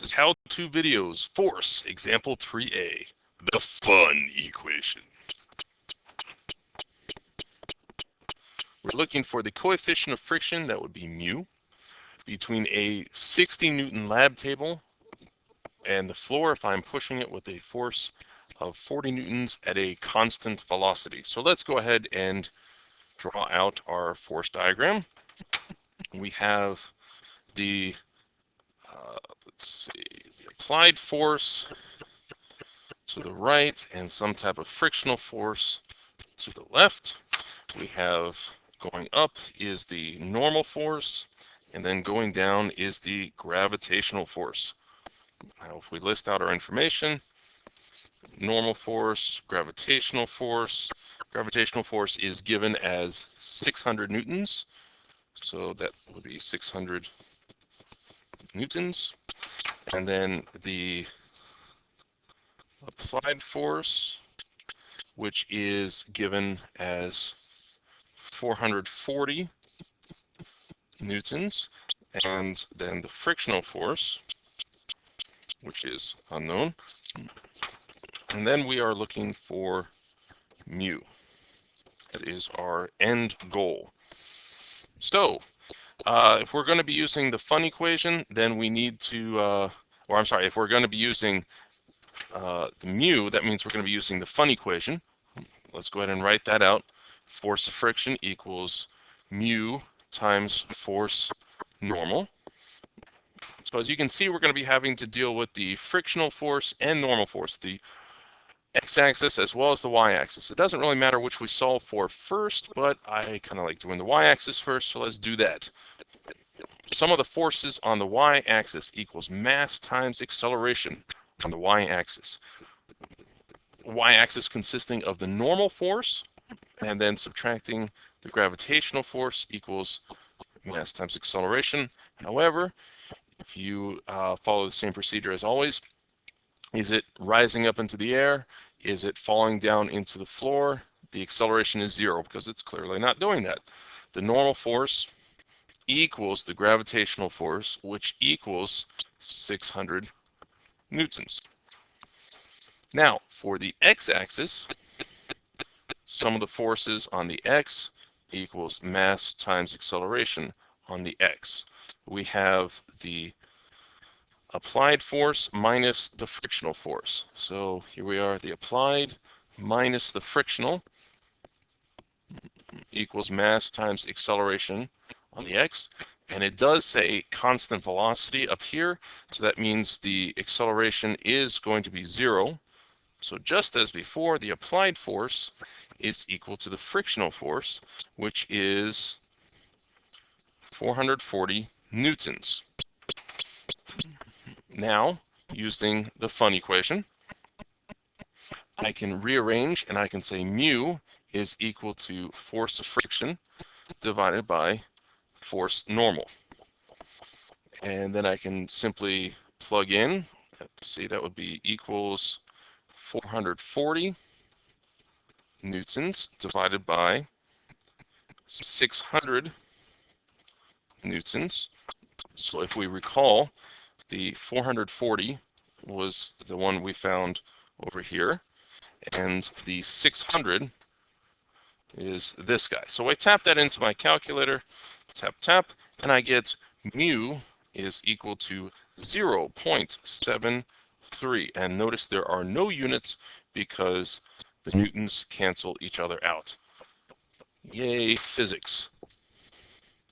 This is How-To Videos Force Example 3A, the fun equation. We're looking for the coefficient of friction, that would be mu, between a 60 Newton lab table and the floor if I'm pushing it with a force of 40 newtons at a constant velocity. So let's go ahead and draw out our force diagram. We have the the applied force to the right and some type of frictional force to the left. We have going up is the normal force, and then going down is the gravitational force. Now, if we list out our information, normal force, gravitational force is given as 600 newtons. So that would be 600 newtons. And then the applied force, which is given as 440 newtons. And then the frictional force, which is unknown. And then we are looking for mu. That is our end goal. So if we're going to be using the fun equation, then we need to, if we're going to be using the mu, that means we're going to be using the fun equation. Let's go ahead and write that out. Force of friction equals mu times force normal. So as you can see, we're going to be having to deal with the frictional force and normal force, the x-axis as well as the y-axis. It doesn't really matter which we solve for first, but I kind of like doing the y-axis first, so let's do that. Sum of the forces on the y-axis equals mass times acceleration on the y-axis. Y-axis consisting of the normal force, and then subtracting the gravitational force equals mass times acceleration. However, if you follow the same procedure as always, is it rising up into the air? Is it falling down into the floor? The acceleration is 0 because it's clearly not doing that. The normal force equals the gravitational force, which equals 600 newtons. Now, for the x-axis, sum of the forces on the x equals mass times acceleration on the x. We have the applied force minus the frictional force. So here we are, the applied minus the frictional equals mass times acceleration on the x. And it does say constant velocity up here, so that means the acceleration is going to be 0. So just as before, the applied force is equal to the frictional force, which is 440 newtons. Now, using the fun equation, I can rearrange and I can say mu is equal to force of friction divided by force normal. And then I can simply plug in, let's see, that would be equals 440 newtons divided by 600 newtons. So if we recall, the 440 was the one we found over here, and the 600 is this guy. So I tap that into my calculator, tap, tap, and I get mu is equal to 0.73. And notice there are no units because the newtons cancel each other out. Yay, physics.